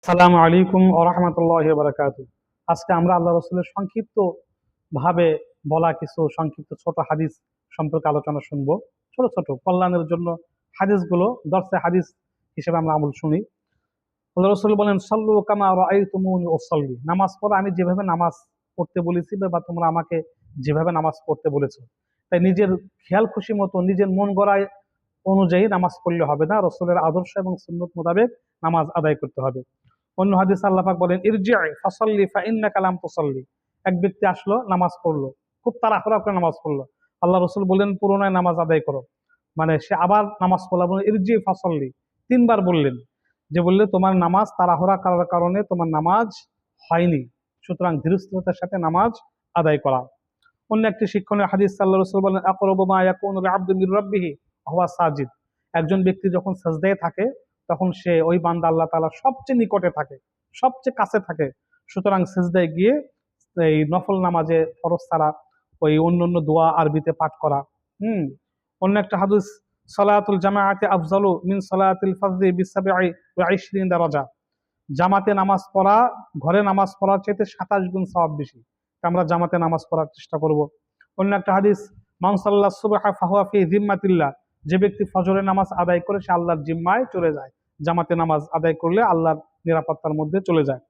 আসসালামু আলাইকুম ওয়া রাহমাতুল্লাহি ওয়া বারাকাতুহু। আজকে আমরা আল্লাহ রাসূলের সংক্ষিপ্ত ভাবে বলা কিছু সংক্ষিপ্ত ছোট হাদিস সম্পর্কে আলোচনা শুনবো। ছোট ছোট কল্যাণের জন্য হাদিসগুলো দরসে হাদিস হিসেবে আমরা আমল শুনি। আল্লাহ রাসূল বলেন, সাল্লু কামা রাআইতুমুনি উসাল্লি। নামাজ পড়ো আমি যেভাবে নামাজ পড়তে বলেছি বা তোমরা আমাকে যেভাবে নামাজ পড়তে বলেছো। তাই নিজের খেয়াল খুশি মতো নিজের মন গড়ায় অনুযায়ী নামাজ পড়লে হবে না, রাসূলের আদর্শ এবং সুন্নত মোতাবেক নামাজ আদায় করতে হবে। অন্য হাদিসে আল্লাহ পাক বলেন, ইরজি'i ফাসাল্লি ফাইন্নাকা লাম তুসাল্লি। এক ব্যক্তি আসলো, নামাজ পড়লো, খুব তাড়াহুড়া করে নামাজ পড়লো। আল্লাহ রাসূল বললেন, পুনরায় নামাজ আদায় করো। মানে সে আবার নামাজ পড়লো, বললেন ইরজি'i ফাসাল্লি, তিনবার বললেন, যে বললে তোমার নামাজ তাড়াহুড়া করার কারণে তোমার নামাজ হয়নি, সুতরাং ধীরস্থিরতার সাথে নামাজ আদায় করা। অন্য একটি শিক্ষণীয় হাদিস, আল্লাহ রাসূল বলেন, আকরাবু মা ইয়াকুনুল আবদু মির রাব্বিহি ওয়া হুয়া সাজিদ। একজন ব্যক্তি যখন সাজদায় থাকে তখন সে ওই বান্দা আল্লাহ তাআলা সবচেয়ে নিকটে থাকে, সবচেয়ে কাছে থাকে। সুতরাং সিজদায় গিয়ে এই নফল নামাজে ফরজ ছাড়া ওই অন্যান্য দোয়া আরবিতে পাঠ করা। হুম অন্য একটা হাদিস, সালাতুল জামাআতি আফজালু মিন সালাতিল ফাজরি বিসাবঈ ওয়া 20 দারাজা। জামাতে নামাজ পড়া ঘরে নামাজ পড়ার চাইতে 27 গুণ সওয়াব বেশি। আমরা জামাতে নামাজ পড়ার চেষ্টা করব। অন্য একটা হাদিস, মান সাল্লা সুবহা ফাহুয়া ফি জিম্মাতিল্লাহ। যে ব্যক্তি ফজরের নামাজ আদায় করে সে আল্লাহর জিম্মায় চলে যায়। জামাতে নামাজ আদায় করলে আল্লাহর নিরাপত্তার মধ্যে চলে যায়।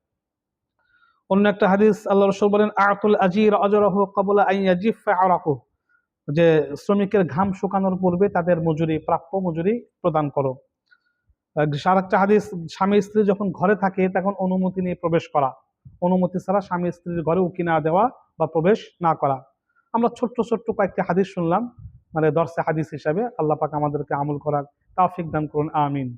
অন্য একটা হাদিস, আল্লাহ রাসূল বলেন, আতুল আজির আজরাহু ক্বাবলা আন ইয়াজিফা আরাকু। যে শ্রমিকের ঘাম শুকানোর পূর্বে তাদের মজুরি, প্রাপ্য মজুরি প্রদান করো। আরেকটা হাদিস, স্বামী স্ত্রী যখন ঘরে থাকে তখন অনুমতি নিয়ে প্রবেশ করা, অনুমতি ছাড়া স্বামী স্ত্রীর ঘরে উকি না দেওয়া বা প্রবেশ না করা। আমরা ছোট্ট ছোট্ট কয়েকটি হাদিস শুনলাম, মানে দর্শে হাদিস হিসাবে। আল্লাহ পাক আমাদেরকে আমল করার তৌফিক দান করুন, আমিন।